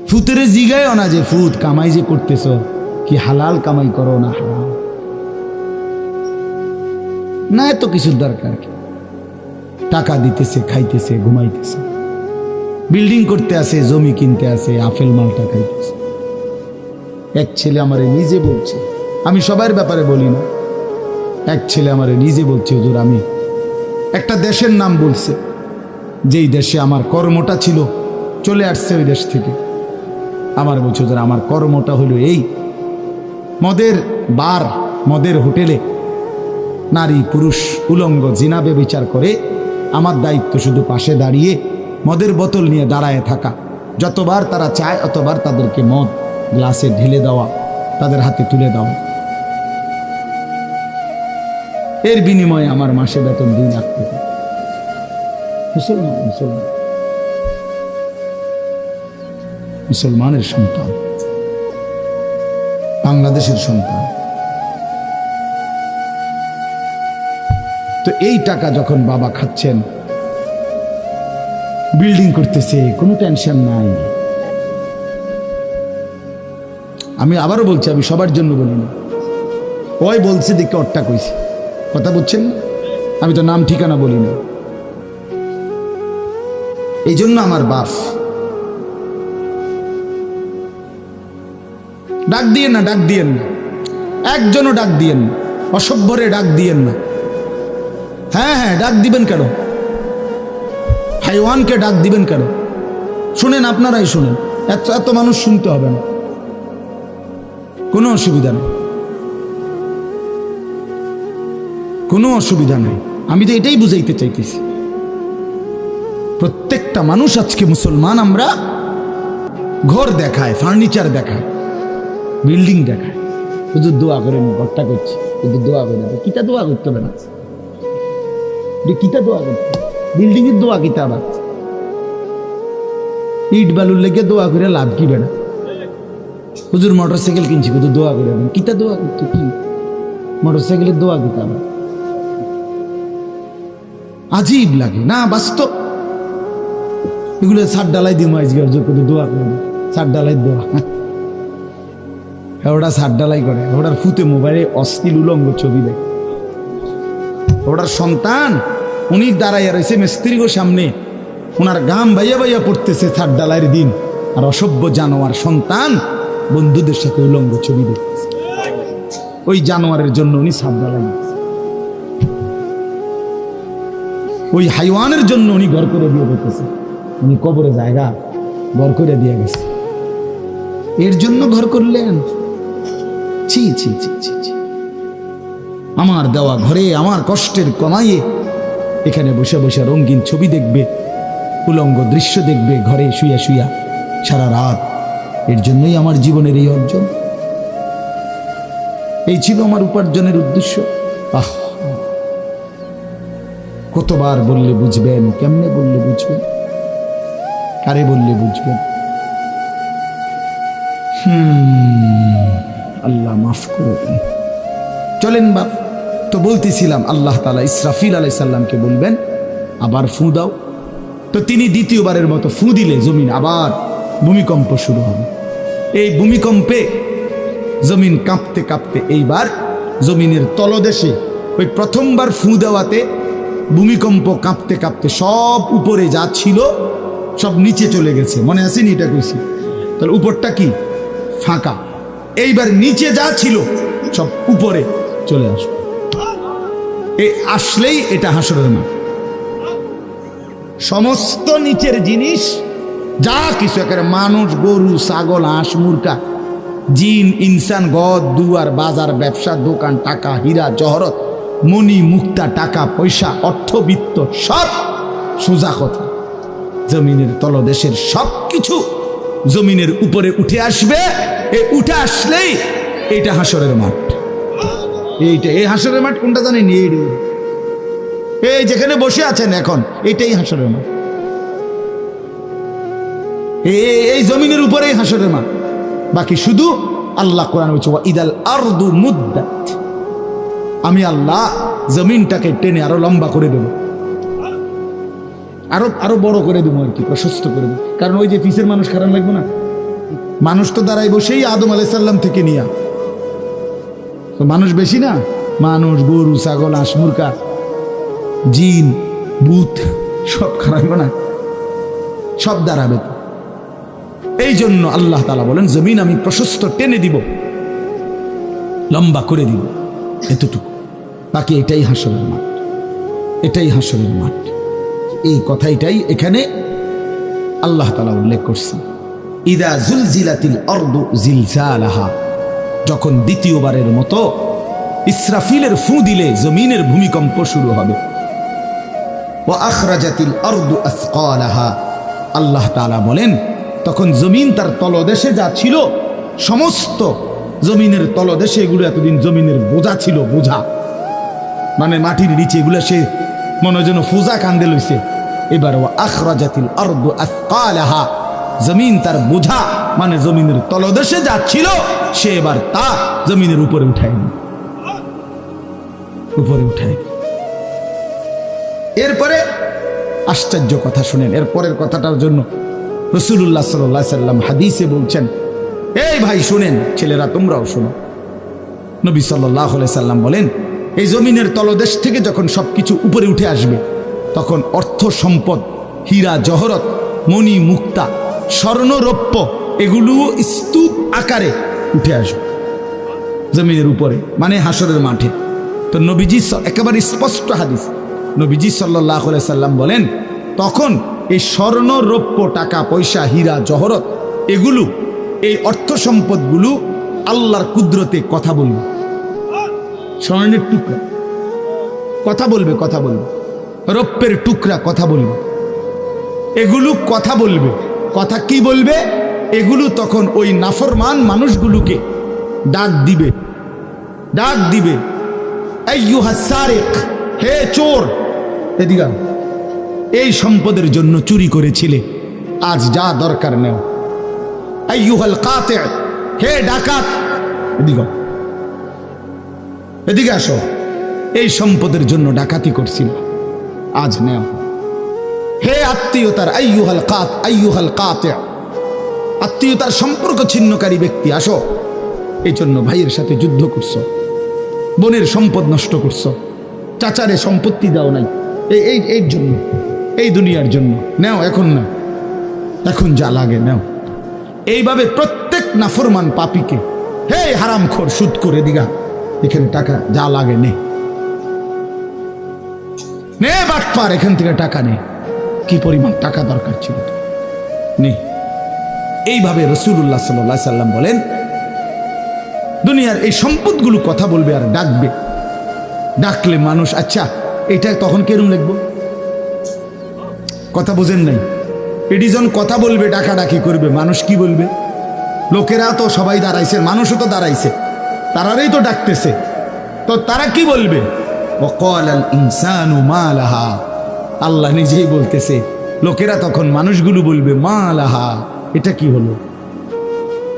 ফুতের জিগায়ও না যে ফুত কামাই যে করতেছ, কি হালাল কামাই করো না হারাম, না এত কিছুর দরকার কি? টাকা দিতেছে, খাইতেছে, ঘুমাইতেছে, বিল্ডিং করতে আসে, জমি কিনতে আসে, আপেল মালটা খাইতেছে। এক ছেলে আমারে নিজে বলছে, আমি সবার ব্যাপারে বলি না, এক ছেলে আমারে নিজে বলছে, হুজুর আমি একটা দেশের নাম বলছে, যেই দেশে আমার কর্মটা ছিল, চলে আসছে ওই দেশ থেকে। আমার বলছে, হুজুর আমার কর্মটা হলো এই, মদের বার, মদের হোটেলে নারী পুরুষ উলঙ্গ জিনাবে বিচার করে, আমার দায়িত্ব শুধু পাশে দাঁড়িয়ে মদের বোতল নিয়ে দাঁড়ায় থাকা, যতবার তারা চায় অতবার তাদেরকে মদ গ্লাসে ঢেলে দেওয়া, তাদের হাতে তুলে দেওয়া। এর বিনিময়ে আমার মাসে বেতন 2 লাখ টাকা। মুসলমান, মুসলমান, মুসলমানের সন্তান, বাংলাদেশের সন্তান। তো এই টাকা যখন বাবা খাচ্ছেন, বিল্ডিং করতেছে, কোনো টেনশন নাই। আমি আবারও বলছি, আমি সবার জন্য বলি না, ওই বলছে দেখে ওরটা কইছে, কথা বুঝছেন না? আমি তো নাম ঠিকানা বলি না। এই জন্য আমার বাপ, ডাক দিয়েন না, ডাক দিয়েন না, একজনও ডাক দিয়েন না, অসভ্যরে ডাক দিয়েন না। হ্যাঁ হ্যাঁ, ডাক দিবেন কেন? হাইওয়ানকে ডাক দিবেন কেন? শুনেন, আপনারাই শুনেন, এত এত মানুষ শুনতে হবে না, কোনো অসুবিধা নেই, কোনো অসুবিধা নেই। আমি তো এটাই বুঝাইতে চাইতেছি, প্রত্যেকটা মানুষ আজকে মুসলমান, আমরা ঘর দেখায়, ফার্নিচার দেখায়, বিল্ডিং দেখায়, শুধু দোয়া করে ঘরটা করছি, শুধু দোয়া করে দেবে। কিতা দোয়া করতে হবে না, কিতা দোয়া করতে, বিল্ডিং এর দোয়া কিতা, আবার ইট বালুর লেগে দোয়া করে লাভ কি বেড়া? হুজুর মোটরসাইকেল কিনছি, শুধু দোয়া করে দেবেন। কিতা দোয়া করতে, কি মোটরসাইকেলের দোয়া কিতা? আবার আজীব লাগে না? বাস্তব এগুলো ছাদ ডালাই দিই, মাইজ শুধু দোয়া করে, ছাদ ডালাই দোয়া। ওটা ছাদ ডালাই করে, ওটার ফুতে মোবাইলে অশ্লীল উলঙ্গ ছবি দেয়। ওটার সন্তান উনি দাঁড়াইয়া রয়েছে মিস্ত্রিগো সামনে, ওনার গাম বাইয়া বাইয়া পড়তেছে ছাদ ডালাইয়ের দিন, আর অসভ্য জানোয়ার সন্তান বন্ধুদের সাথে উলঙ্গ ছবি দেখতেছে। ওই জানোয়ারের জন্য উনি ছাদ ডালাই। ওই হাইওয়ানের জন্য উনি ঘর করে দিয়ে গেছে, উনি কবরে জায়গা ঘর করে দিয়ে গেছে, এর জন্য ঘর করলেন। ছি ছি ছি ছি ছি। আমার দেওয়া ঘরে আমার কষ্টের কমাইয়ে এখানে বসে বসে রঙিন ছবি দেখবে, উলঙ্গ দৃশ্য দেখবে ঘরে শুয়া শুয়া সারা রাত। এর জন্যই আমার জীবনের এই অর্জন, এই ছিল আমার উপার্জনের উদ্দেশ্য। আহ, কতবার বললে বুঝবেন, কেমনে বললে বুঝবেন, কারে বললে বুঝবেন? আল্লাহ মাফ করে দেন। চলেন বাপ, তো বলতেছিলাম আল্লাহ তাআলা ইসরাফিল আলাইহিস সালামকে বলবেন আবার ফু দাও। তো তিনি দ্বিতীয়বারের মতো ফু দিলে জমিন আবার ভূমিকম্প শুরু হবে। এই ভূমিকম্পে জমিন কাঁপতে কাঁপতে এইবার জমিনের তলদেশে ওই প্রথমবার ফু দেওয়াতে ভূমিকম্প কাঁপতে কাঁপতে সব উপরে যা ছিল সব নিচে চলে গেছে। মনে আসেনি এটা কইছি? তাহলে উপরটা কি? ফাঁকা। এইবার নিচে যা ছিল সব উপরে চলে আসবে। এই আসলেই এটা হাসরের মাঠ। সমস্ত নিচের জিনিস যা কিছু, একেবারে মানুষ, গরু, ছাগল, হাঁস, মুরগা, জিন, ইনসান, গদ, দুয়ার, বাজার, ব্যবসা, দোকান, টাকা, হীরা, জহরত, মণি, মুক্তা, টাকা পয়সা, অর্থবিত্ত, সব সোজা কথা জমিনের তলদেশের সব কিছু জমিনের উপরে উঠে আসবে। উঠে আসলেই এটা হাসরের মাঠ। এইটা, এই হাসরের মাঠ কোনটা জানেন? এই যেখানে বসে আছেন এখন, এটাই হাসরের মাঠ। এই জমিনের উপরেই হাসরের মাঠ। বাকি শুধু আল্লাহ কোরআন বলছে ইদাল আরদু মুদ্দাত, আমি আল্লাহ জমিনটাকে টেনে আরো লম্বা করে দেব, আরো বড় করে দেবো আর কি, প্রশস্ত করে দেবো। কারণ ওই যে পিসের মানুষ খারাপ লাগবে না? মানুষ তো দাঁড়াই বসেই আদম আলাইহিস সালাম থেকে নিয়া, তো মানুষ বেশি না? মানুষ, গরু, ছাগল, হাঁস, মুরগা, জিন, ভূত সব খারাপ না? সব দাঁড়াবে তো। এই জন্য আল্লাহ তাআলা বলেন জমিন আমি প্রশস্ত টেনে দিব, লম্বা করে দিব, এতটুকু। বাকি এটাই হাসরের মাঠ, এটাই হাসরের মাঠ। এই কথাটাই এখানে আল্লাহ তাআলা উল্লেখ করছেন। ইদা জুলজিলাতিল আরদু জিলজালাহা, যখন দ্বিতীয়বারের মতো ইসরাফিলের ফু দিলে জমিনের ভূমিকম্প শুরু হবে। ওয়া আখরাজাতিল আরদু আসকালাহা, আল্লাহ তাআলা বলেন তখন জমিন তার তলদেশে যা ছিল সমস্ত জমিনের তলদেশে, এগুলো এতদিন জমিনের বোঝা ছিল, বোঝা মানে মাটির নিচে, এগুলো সে মনে যেন ফুজা কান্দে লইছে। এবার ওয়া আখরাজাতিল আরদু আসকালাহা, জমিন তার বোঝা মানে জমিনের তলদেশে যা ছিল সে এবার তা জমিনের উপরে উঠায়, উপরে উঠায়। এরপরে আশ্চর্য কথা শুনেন, এরপরের কথাটার জন্য রাসূলুল্লাহ সাল্লাল্লাহু আলাইহি সাল্লাম হাদিসে বলছেন, এই ভাই শুনেন, ছেলেরা তোমরাও শোনো। নবী সাল্লাল্লাহু আলাইহি সাল্লাম বলেন এই জমিনের তলদেশ থেকে যখন সবকিছু উপরে উঠে আসবে তখন অর্থ সম্পদ, হীরা জহরত, মণি মুক্তা, স্বর্ণ রৌপ্য, এগুলো স্তূপ আকারে উঠে আসবে জমিনের উপরে, মানে হাসরের মাঠে। তো নবীজি একেবারে স্পষ্ট হাদিস, নবীজি সাল্লাল্লাহু আলাইহি সাল্লাম বলেন তখন এই স্বর্ণ রৌপ্য, টাকা পয়সা, হীরা জহরত, এগুলো, এই অর্থ সম্পদগুলো আল্লাহর কুদরতে কথা বলবে। স্বর্ণের টুকরা কথা বলবে, কথা বলবে, রৌপ্যের টুকরা কথা বলবে, এগুলো কথা বলবে। কথা কি বলবে? এগুলো তখন ওই নাফরমান মানুষগুলোকে ডাক দিবে, ডাক দিবে, আইয়ুহাস সারিক, হে চোর, এদিকে এই সম্পদের জন্য চুরি করেছিলে, আজ যা দরকার নেও। আইয়ুহাল কাতি, হে ডাকাত, এদিকে এদিকে আসো, এই সম্পদের জন্য ডাকাতি করছিল, আজ নেও। হে আত্মীয়তার, আইয়ুহাল কাতি, আত্মীয়তার সম্পর্ক ছিন্নকারী ব্যক্তি, আসো। এই জন্য ভাইয়ের সাথে যুদ্ধ করছো, বোনের সম্পদ নষ্ট করছো, চাচারে সম্পত্তি দাও নাই, এই জন্য, এই দুনিয়ার জন্য নেও, এখন না, এখন যা লাগে নেও। এইভাবে প্রত্যেক নাফরমান পাপীকে, হে হারামখোর, সুদ করে দিগা, এখানে টাকা যা লাগে নে। নে বাটপার, এখান থেকে টাকা নে। কি পরিমাণ টাকা দরকার ছিল নে। এইভাবে রাসূলুল্লাহ সাল্লাল্লাহু আলাইহি সাল্লাম বলেন, দুনিয়ার এই সম্পদগুলো কথা বলবে আর ডাকবে। ডাকলে মানুষ, আচ্ছা এটা তখন কেরম লিখবো? কথা বোঝেন নাই? এটি যখন কথা বলবে, ডাকাডাকি করবে, মানুষ কি বলবে? লোকেরা তো সবাই দাঁড়াইছে, মানুষও তো দাঁড়াইছে, তারাই তো ডাকতেছে, তো তারা কি বলবে? ওয়াকালাল ইনসানু মা লাহা, আল্লাহ নিজেই বলতেছে, লোকেরা তখন মানুষগুলো বলবে মা লাহা, এটা কি হলো?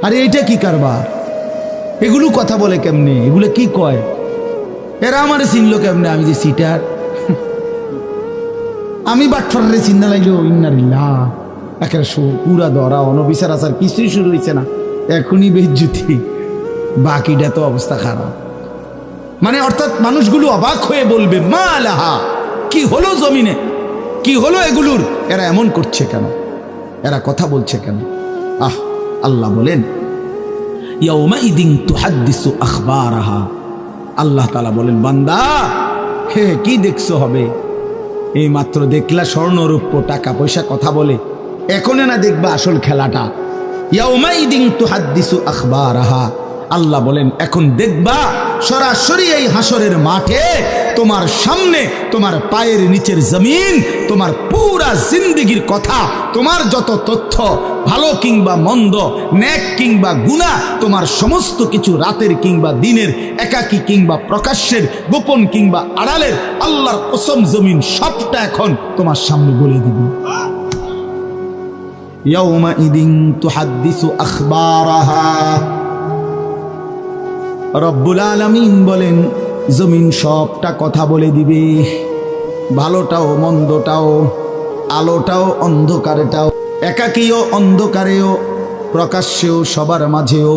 আরে এটা কি কারবার? এগুলো কথা বলে কেমনে? এগুলো কি কয়? এরা আমার চিনলো কেমনে? আমি যে সিটার, আমি বাটফারে চিন্তা লাগলো। ইন্নারিল্লাহ, একের পুরা ধরা অনবিচার আচার কিছুই শুরু হয়েছে না, এখনই বেজ্জুতি, বাকিটা তো অবস্থা খারাপ। মানে অর্থাৎ মানুষগুলো অবাক হয়ে বলবে মা লাহা, কি হলো জমিনে, কি হলো এগুলোর? এরা এমন করছে কেন? এরা কথা বলছে কেন? আল্লাহ বলেন ইয়াউমাইদিন তুহাদ্দিসু আখবারাহা, আল্লাহ তাআলা বলেন বান্দা হে কি দেখছো হবে? এই মাত্র দেখলা স্বর্ণ রূপ্য টাকা পয়সা কথা বলে, এখনে না দেখবা আসল খেলাটা? ইয়াউমাইদিন তুহাদ্দিসু আখবারাহা, আল্লাহ বলেন এখন দেখবা সরাসরি এই হাসরের মাঠে তোমার সামনে, তোমার পায়ের নিচের জমিন, তোমার পুরা জিন্দেগির কথা, তোমার যত তথ্য, ভালো কিংবা মন্দ, নেক কিংবা গুনাহ, তোমার সমস্ত কিছু, রাতের কিংবা দিনের, একাকী কিংবা প্রকাশ্যের, গোপন কিংবা আড়ালের, আল্লাহর কসম জমিন সবটা এখন তোমার সামনে বলে দিবে। ইয়াউমাইদিন তুহাদ্দিসু আখবারাহা, রব্বুল আলামিন বলেন জমিন সবটা কথা বলে দিবে, ভালোটাও মন্দটাও, আলোটাও অন্ধকারেটাও, একাকীও অন্ধকারেও, প্রকাশ্যেও সবার মাঝেও,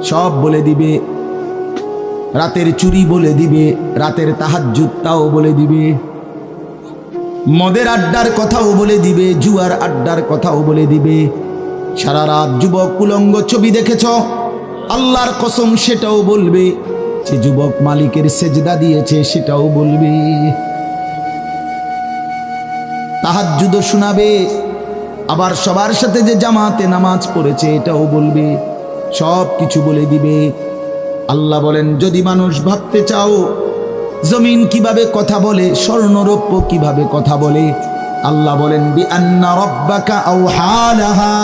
সব বলে দিবে। রাতের চুরি বলে দিবে, রাতের তাহাজ্জুদটাও বলে দিবে, মদের আড্ডার কথাও বলে দিবে, জুয়ার আড্ডার কথাও বলে দিবে। সারা রাত যুবক উলঙ্গ ছবি দেখেছ, আল্লাহর কসম সেটাও বলবে। যে যুবক মালিকের সেজদা দিয়েছে সেটাও বলবে। তাহাজ্জুদ শোনাবে, আবার সবার সাথে যে জামাতে নামাজ পড়েছে এটাও বলবে, সব কিছু বলে দিবে। আল্লাহ বলেন যদি মানুষ ভাবতে চাও জমিন কিভাবে কথা বলে, স্বর্ণরৌপ্য কিভাবে কথা বলে, আল্লাহ বলেন বিআন্না রাব্বাকা আওহা লাহা,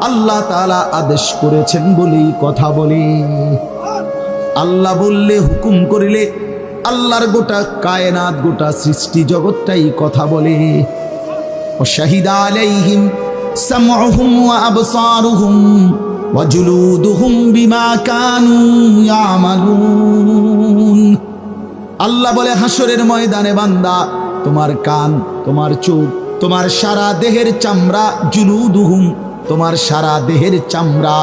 আল্লাহ তাআলা আদেশ করেছেন বলেই কথা বলে। আল্লাহ বললে, হুকুম করিলে আল্লাহর গোটা কায়নাত, গোটা সৃষ্টি জগৎটাই কথা বলে। ওয়াশাহিদা আলাইহিম সামউহুম ওয়া আবসারুহুম ওয়া জুলুদুহুম বিমা কানু ইয়ামালুন। আল্লাহ বলে হাসরের ময়দানে বান্দা, তোমার কান, তোমার চোখ, তোমার সারা দেহের চামড়া, জুলুদুহুম, তোমার সারা দেহের চামড়া,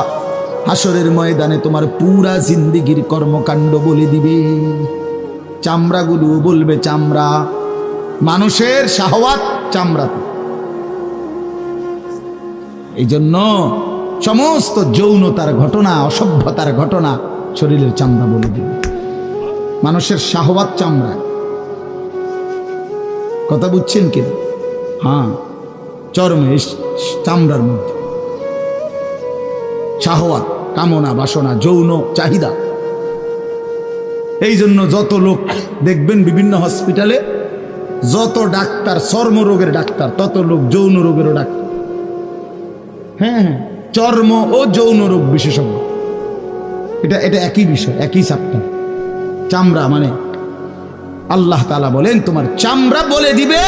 হাসরের ময়দানে তোমার পুরা জিন্দেগির কর্মকাণ্ড বলে দিবে। চামড়াগুলো বলবে চামড়া, মানুষের শাহওয়াত চামড়াতে। এই জন্য সমস্ত যৌনতার ঘটনা, অসভ্যতার ঘটনা শরীরের চামড়া বলে দিবে। মানুষের শাহওয়াত চামড়া, কথা বুঝছেন কি? হ্যাঁ, চর্মে, চামড়ার মধ্যে শাহওয়াত, কামনা, বাসনা, যৌন চাহিদা। এই জন্য যত লোক দেখবেন বিভিন্ন হসপিটালে, যত ডাক্তার চর্মরোগের ডাক্তার, তত লোক যৌন রোগেরও ডাক্তার। হ্যাঁ হ্যাঁ, চর্ম ও যৌন রোগ বিশেষজ্ঞ, এটা একই বিষয়, একই চ্যাপ্টার। চামড়া মানে আল্লাহ তাআলা বলেন তোমার চামড়া বলে দিবে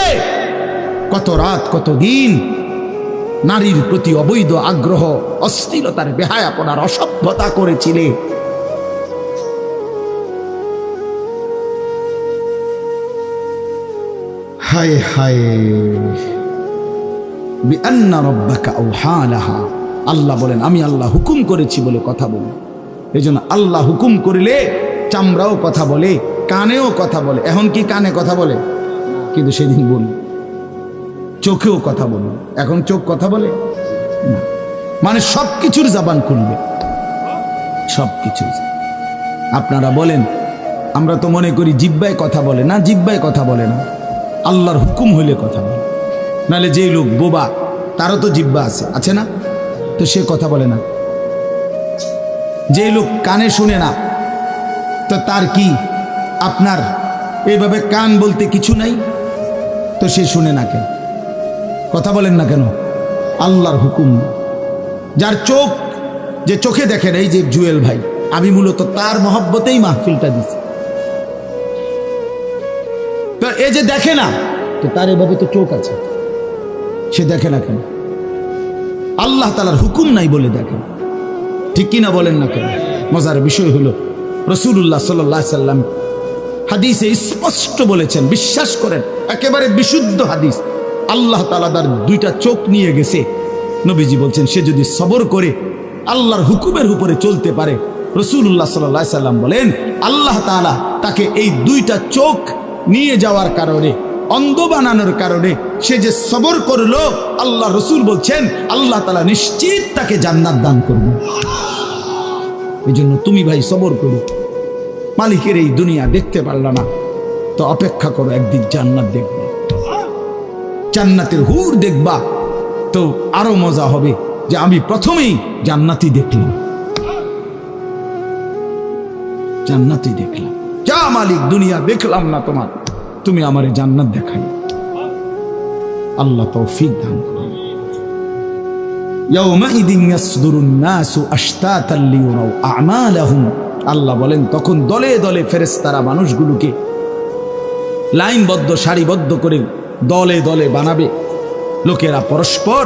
কত রাত কত দিন নারীর প্রতি অবৈধ আগ্রহ, অশ্লীলতার, বেহায়াপনার, অসভ্যতা করেছিলে। হায় হায়, বিআন্না রাব্বাকা আওহা লাহা, আল্লাহ বলেন আমি আল্লাহ হুকুম করেছি বলে কথা বলে। এই জন্য আল্লাহ হুকুম করিলে চামড়াও কথা বলে, কানেও কথা বলে। এখন কি কানে কথা বলে? কিন্তু সেদিন বলি চোখেও কথা বলে। এখন চোখ কথা বলে না, মানে সব কিছুর জবান খুলবে, সব কিছু। আপনারা বলেন আমরা তো মনে করি জিহ্বায় কথা বলে, না জিহ্বায় কথা বলে না, আল্লাহর হুকুম হইলে কথা বলে, নাহলে যেই লোক বোবা তারও তো জিহ্বা আছে না, তো সে কথা বলে না। যেই লোক কানে শুনে না, তো তার কি আপনার এইভাবে কান বলতে কিছু নাই, তো সে শুনে না কেন, কথা বলেন না কেন? আল্লাহর হুকুম। যার চোখ, যে চোখে দেখেন, এই যে জুয়েল ভাই, আমি মূলত তার মহব্বতেই মাহফিলটা দিছি। তো এই যে দেখে না, তো তার এভাবে তো চোখ আছে, সে দেখে না কেন? আল্লাহ তাআলার হুকুম নাই বলে দেখে, ঠিক কিনা বলেন না কেন? মজার বিষয় হলো রাসূলুল্লাহ সাল্লাল্লাহু আলাইহি সাল্লাম হাদিসে স্পষ্ট বলেছেন, বিশ্বাস করেন, একেবারে বিশুদ্ধ হাদিস, আল্লাহ তাআলা তার দুইটা চোখ নিয়ে গেছে। নবীজি বলছেন, সে যদি সবর করে আল্লাহর হুকুমের উপরে চলতে পারে, রাসূলুল্লাহ সাল্লাল্লাহু আলাইহি সাল্লাম বলেন, আল্লাহ তাআলা তাকে এই দুইটা চোখ নিয়ে যাওয়ার কারণে, অন্ধ বানানোর কারণে সে যে সবর করলো, আল্লাহ রসুল বলছেন আল্লাহ তাআলা নিশ্চিত তাকে জান্নাত দান করবে। এই জন্য তুমি ভাই সবর করো। মালিকের এই দুনিয়া দেখতে পারলা না, তো অপেক্ষা করো, একদিন জান্নাত দেখবে, জান্নাতের হুর দেখবা, তো আরো মজা হবে যে আমি প্রথমেই জান্নাতি দেখলাম, জান্নাতি দেখলাম। যা মালিক, দুনিয়া দেখলাম না তোমার, তুমি আমারে জান্নাত দেখাই। আল্লাহ তৌফিক দান করুন। ইয়াউমাইদিন ইয়াসদুরুন নাসু আশতাতান লিয়ুরাউ আ'মালাহুম, আল্লাহ বলেন তখন দলে দলে ফেরেশতারা মানুষগুলোকে লাইনবদ্ধ, সারিবদ্ধ করে দলে দলে বানাবে। লোকেরা পরস্পর,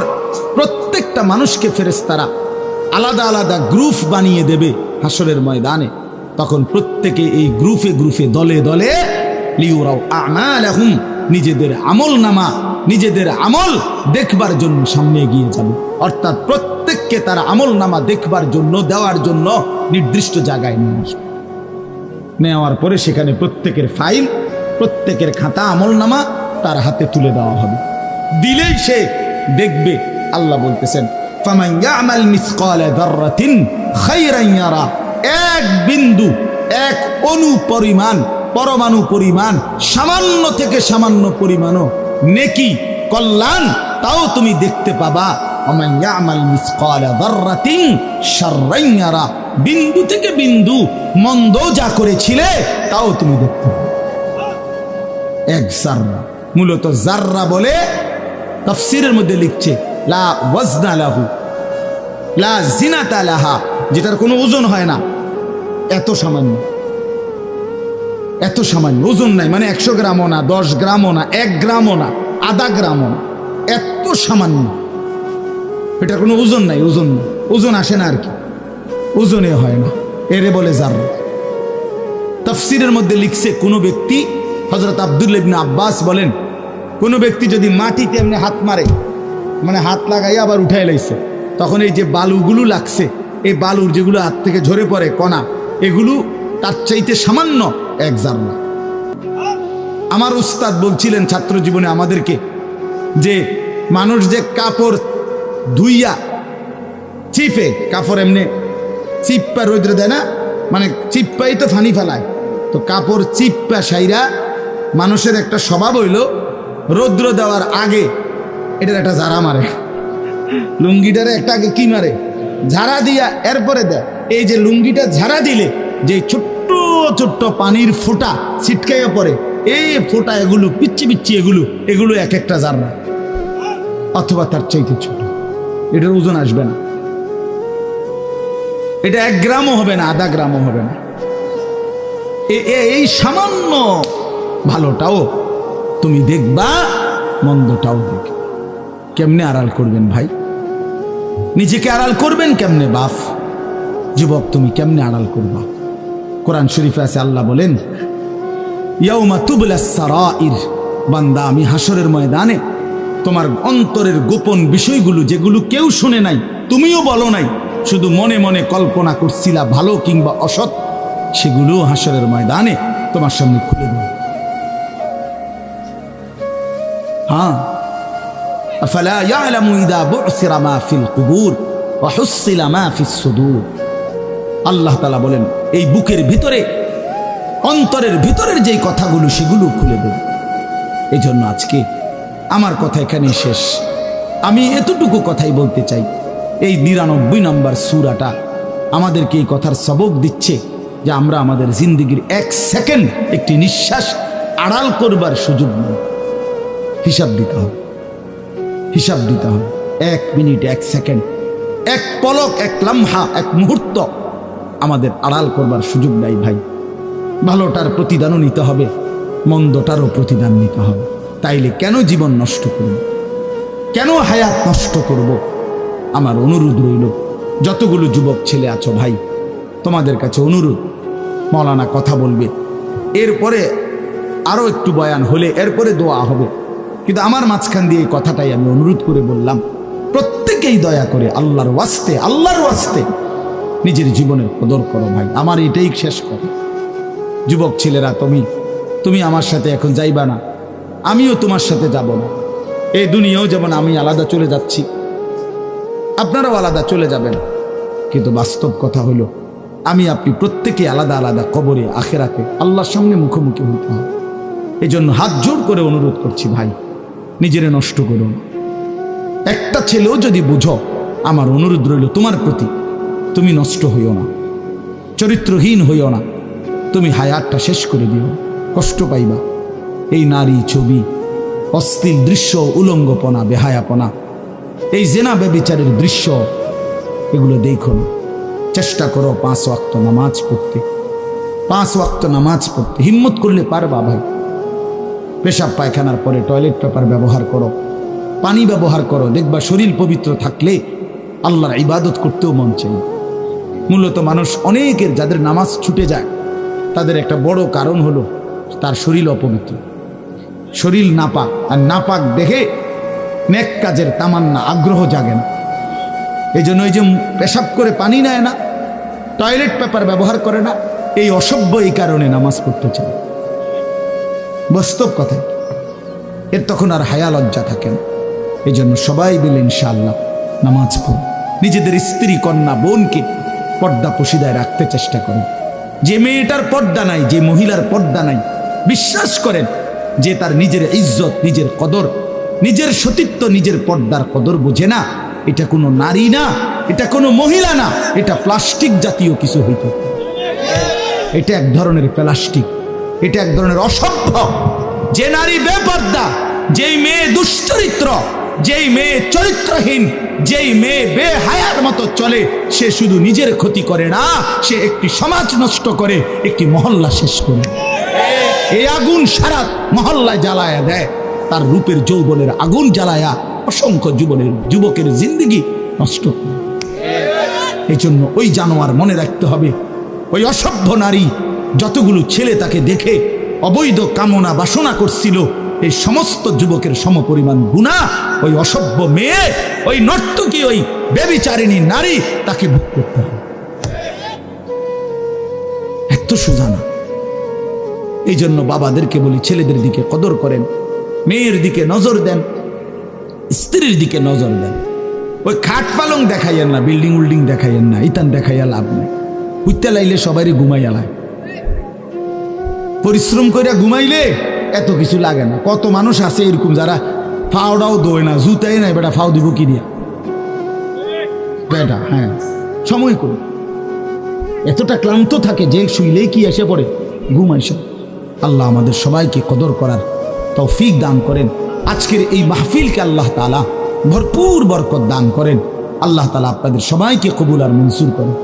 প্রত্যেকটা মানুষকে ফেরেশতারা আলাদা আলাদা গ্রুপ বানিয়ে দেবে হাসরের ময়দানে। তখন প্রত্যেকে এই গ্রুপে গ্রুপে, দলে দলে লিয়ুরাউ আ'মালাহুম, নিজেদের আমল নামা, নিজেদের আমল দেখবার জন্য সামনে এগিয়ে যাবে। অর্থাৎ প্রত্যেককে তার আমল নামা দেখবার জন্য, দেওয়ার জন্য নির্দিষ্ট জায়গায় নিয়ে আসবে। নেওয়ার পরে সেখানে প্রত্যেকের ফাইল, প্রত্যেকের খাতা, আমল নামা তার হাতে তুলে দেওয়া হবে। দিলেই সে দেখবে। আল্লাহ বলতেছেন, ফামান ইয়ামাল মিসকালা যাররাতিন খায়রান ইয়ারা, এক বিন্দু, এক অণু পরিমাণ, পরমাণু পরিমাণ, সামান্য থেকে সামান্য পরিমাণও নেকি, কল্যাণ, তাও তুমি দেখতে পাবা। ওমান ইয়ামাল মিসকালা যাররাতিন শাররান ইয়ারা, বিন্দু থেকে বিন্দু মন্দ যা করেছিলে তাও তুমি দেখতে পাবে। এক জাররা, মূলত জাররা বলে তাফসীরের মধ্যে লিখছে লা ওয়াজনা লাহু লা জিনাতা লাহা, যেটার কোনো ওজন হয় না, এত সামান্য, এত সামান্য, ওজন নাই, মানে 100 গ্রামও না, 10 গ্রামও না, 1 গ্রামও না, আধা গ্রামও না, এত সামান্য, এটা কোনো ওজন নাই, ওজন নাই, ওজন আসে না আর কি, ওজনে হয় না, এরে বলে জাররা। তাফসীরের মধ্যে লিখছে, কোনো ব্যক্তি, হযরত আব্দুল্লাহ ইবনে আব্বাস বলেন, কোনো ব্যক্তি যদি মাটিতে এমনি হাত মারে, মানে হাত লাগাই আবার উঠাই লাইছে, তখন এই যে বালুগুলো লাগছে, এই বালুর যেগুলো হাত থেকে ঝরে পড়ে কণা, এগুলো তার চাইতে সামান্য এক জাররা। আমার উস্তাদ বলছিলেন ছাত্র জীবনে আমাদেরকে, যে মানুষ যে কাপড় ধুইয়া চিপে, কাপড় এমনি চিপ্পা রৌদ্রে দেয় না, মানে চিপ্পাই তো ফানি ফেলায়, তো কাপড় চিপ্পা সাইরা মানুষের একটা স্বভাব হইল রৌদ্র দেওয়ার আগে এটার একটা ঝাড়া মারে, লুঙ্গিটারে একটা আগে কি মারে, ঝাড়া দিয়া এরপরে দেয়। এই যে লুঙ্গিটা ঝাড়া দিলে যে ছোট্ট ছোট্ট পানির ফোঁটা ছিটকাইয়া পড়ে, এই ফোঁটা, এগুলো পিচ্ছি পিচ্ছি, এগুলো এক একটা জাররা, অথবা তার চাইতে ছোট। এটার ওজন আসবে না, এটা 1 গ্রামও হবে না, আধা গ্রামও হবে না। এই সামান্য ভালোটাও তুমি দেখবা, মন্দটাও দেখবে। কেমনে আড়াল করবেন ভাই? নিজেকে আড়াল করবেন কেমনে? বাপ যুবক, তুমি কেমনে আড়াল করবা? কোরআন শরীফে আছে, আল্লাহ বলেন, ইয়াউমা তুবলাস সারাইর, বান্দা আমি হাসরের ময়দানে তোমার অন্তরের গোপন বিষয়গুলো, যেগুলো কেউ শুনে নাই, তুমিও বলো নাই, শুধু মনে মনে কল্পনা করছিলা ভালো কিংবা অসৎ, সেগুলো হাসরের ময়দানে তোমার সামনে খুলে দেব। হ্যাঁ, আফালা ইয়ালামু ইযা বু'সিরা মা ফিল কুবুর ওয়া হুসিলা মা ফিস সুদূর। আল্লাহ তাআলা বলেন, এই বুকের ভিতরে, অন্তরের ভিতরের যেই কথাগুলো, সেগুলো খুলে দেব। এই জন্য আজকে আমার কথা এখানে শেষ। আমি এতটুকু কথাই বলতে চাই, এই ৯৯ নম্বর সূরাটা আমাদেরকে এই কথার সবক দিচ্ছে যে আমরা আমাদের জিন্দেগির ১ সেকেন্ড একটি নিঃশ্বাস আড়াল করবার সুযোগ নেই। হিসাব দিতে হবে, হিসাব দিতে হবে। ১ মিনিট, ১ সেকেন্ড, ১ পলক, ১ লাম্হা, ১ মুহূর্ত আমাদের আড়াল করবার সুযোগ নাই ভাই। ভালোটার প্রতিদানও নিতে হবে, মন্দটারও প্রতিদান নিতে হবে। তাইলে কেন জীবন নষ্ট করব, কেন হায়াত নষ্ট করব? আমার অনুরোধ রইল, যতগুলো যুবক ছেলে আছো ভাই, তোমাদের কাছে অনুরোধ, মৌলানা কথা বলবে, এরপরে আরও একটু বয়ান হলে এরপরে দোয়া হবে, কিন্তু আমার মাঝখান দিয়ে এই কথাটাই আমি অনুরোধ করে বললাম, প্রত্যেকেই দয়া করে আল্লাহর ওয়াস্তে নিজের জীবনের কদর করো ভাই। আমার এটাই শেষ কথা। যুবক ছেলেরা, তুমি আমার সাথে এখন যাইবা না, আমিও তোমার সাথে যাব না। এই দুনিয়াও যেমন আমি আলাদা চলে যাচ্ছি, আপনারাও আলাদা চলে যাবেন, কিন্তু বাস্তব কথা হলো আমি আপনি প্রত্যেকে আলাদা আলাদা কবরে আখেরাতে আল্লাহর সামনে মুখোমুখি হতে হবে। এই জন্য হাত জোর করে অনুরোধ করছি ভাই, নিজেরে নষ্ট করো না। একটা ছেলেও যদি বুঝো, আমার অনুরোধ রইল তোমার প্রতি, তুমি নষ্ট হইও না, চরিত্রহীন হইও না, তুমি হায়াতটা শেষ করে দিও, কষ্ট পাইবা। এই নারী ছবি, অশ্লীল দৃশ্য, উলঙ্গপনা, বেহায়াপনা, এই জেনা ব্যভিচারের দৃশ্য, এগুলো দেখো না। চেষ্টা করো 5 ওয়াক্ত নামাজ পড়তে, 5 ওয়াক্ত নামাজ পড়তে হিম্মত করলে পারবা ভাই। পেশাব পায়খানার পরে টয়লেট পেপার ব্যবহার করো, পানি ব্যবহার করো, দেখবা শরীর পবিত্র থাকলে আল্লাহর ইবাদত করতেও মন চাই। মূলত মানুষ অনেকের যাদের নামাজ ছুটে যায়, তাদের একটা বড় কারণ হলো তার শরীর অপবিত্র, শরীর নাপাক, আর নাপাক দেখে নেক কাজের তামান্না, আগ্রহ জাগে না। এই জন্য এই যে পেশাব করে পানি নেয় না, টয়লেট পেপার ব্যবহার করে না, এই অসভ্য এই কারণে নামাজ পড়তে চায়। বাস্তব কথা, এর তখন আর হায়া লজ্জা থাকে না। এই জন্য সবাই বলে ইনশাআল্লাহ নামাজ পড়ো, নিজেদের স্ত্রী, কন্যা, বোনকে পর্দা পশিদায় রাখতে চেষ্টা করেন। যে মেয়েটার পর্দা নাই, যে মহিলার পর্দা নাই, বিশ্বাস করেন যে তার নিজের ইজ্জত, নিজের কদর, নিজের সতীত্ব, নিজের পর্দার কদর বোঝে না, এটা কোনো নারী না, এটা কোনো মহিলা না, এটা প্লাস্টিক জাতীয় কিছু হইতে, এটা এক ধরনের প্লাস্টিক, এটা এক ধরনের অসভ্য। যে নারী বেপর্দা, যেই মেয়ে দুশ্চরিত্র, যেই মেয়ে চরিত্রহীন, যেই মেয়ে বেহায়ার মতো চলে, সে শুধু নিজের ক্ষতি করে না, সে একটি সমাজ নষ্ট করে, একটি মহল্লা শেষ করে। এই আগুন সারা মহল্লায় জ্বালায়া দেয়, তার রূপের যৌবনের আগুন জ্বালায়া অসংখ্য যুবকের জিন্দেগি নষ্ট করে। এই জন্য ওই জানোয়ার মনে রাখতে হবে, ওই অসভ্য নারী যতগুলো ছেলে তাকে দেখে অবৈধ কামনা বাসনা করছিল, এই সমস্ত যুবকের সমপরিমাণ গুনাহ ওই অসভ্য মেয়ে, ওই নর্তকী, ওই ব্যভিচারিণী নারী, তাকে ভোগ করতে হবে। এত সোজা না। এই জন্য বাবাদেরকে বলি, ছেলেদের দিকে কদর করেন, মেয়ের দিকে নজর দেন, স্ত্রীর দিকে নজর দেন। ওই খাট পালং দেখাইয়েন না, বিল্ডিং উল্ডিং দেখাইয়েন না, ইতান দেখাইয়া লাভ নেই। উঠতে লাইলে সবারই ঘুমাইয়া লাগে, পরিশ্রম করিয়া ঘুমাইলে এত কিছু লাগে না। কত মানুষ আছে এরকম যারা ফাওটাও দোয় না, জুতাই নাই, বেটা ফাও দিব কি দিয়া বেটা, হ্যাঁ সময় করে এতটা ক্লান্ত থাকে যে শুইলেই কি এসে পড়ে ঘুম আইসা। আল্লাহ আমাদের সবাইকে কদর করার তৌফিক দান করেন। আজকের এই মাহফিলকে আল্লাহ তাআলা ভরপুর বরকত দান করেন। আল্লাহ তাআলা আপনাদের সবাইকে কবুল আর মঞ্জুর করেন।